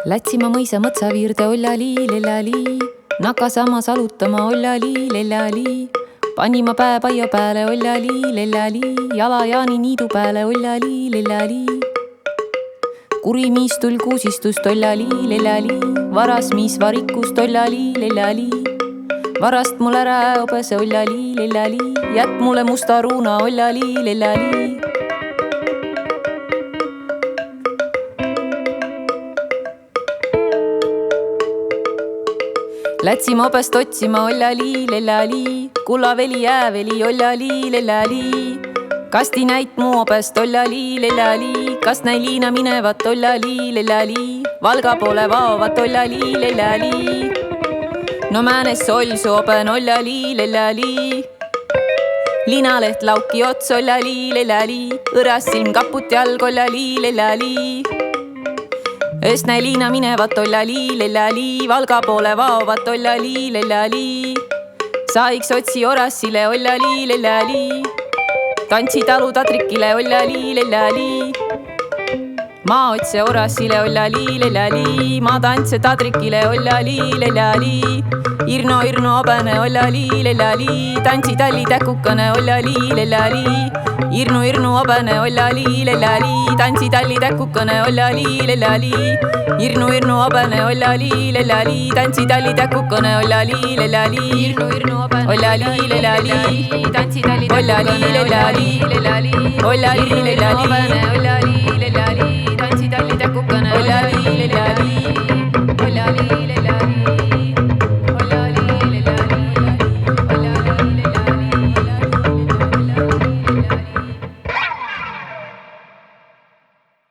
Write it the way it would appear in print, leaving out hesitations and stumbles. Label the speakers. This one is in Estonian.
Speaker 1: Lätsima mõisa mõtsaviirde ollali, lellali, nakasama salutama ollali, lellali. Panima pää paia pääle ollali, lellali, jala Jaani niidu pääle ollali, lellali. Kurimiis tul kuusistust ollali, lellali, varas miis varikust ollali, lellali. Varast mul ära obese ollali, lellali, jät mulle musta ruuna ollali, lellali. Lätsima obest otsima ollali, lellali, kullaveli jääveli ollali, lellali. Kasti näit mu obest ollali, lellali, kas näi liina minevat ollali, lellali, Valga poole vaovat ollali, lellali. No määnes solsu oben ollali, lellali, liinaleht lauki ots ollali, lellali, õras silm kaput jalg ollali, lellali. Ööst näi liina minevat ollali, lellali, Valga poole vaovat ollali, lellali. Saiks otsi orassile ollali, lellali, tantsi talu tadrikile ollali, lellali. Ma otse orassile ollali, lellali, ma tantse tadrikile ollali, lellali. Irno obene ollali, lellali, tantsi talli täkukane ollali, lellali. Irnu obene ollali, lellali, tantsi talli täkukane ollali, lellali. Irnu obene ollali, lellali, tantsi talli täkukane ollali, lellali. Irnu obene ollali, lellali, tantsi talli täkukane ollali, lellali. Ollali, lellali, obene ollali, lellali, tantsi talli täkukane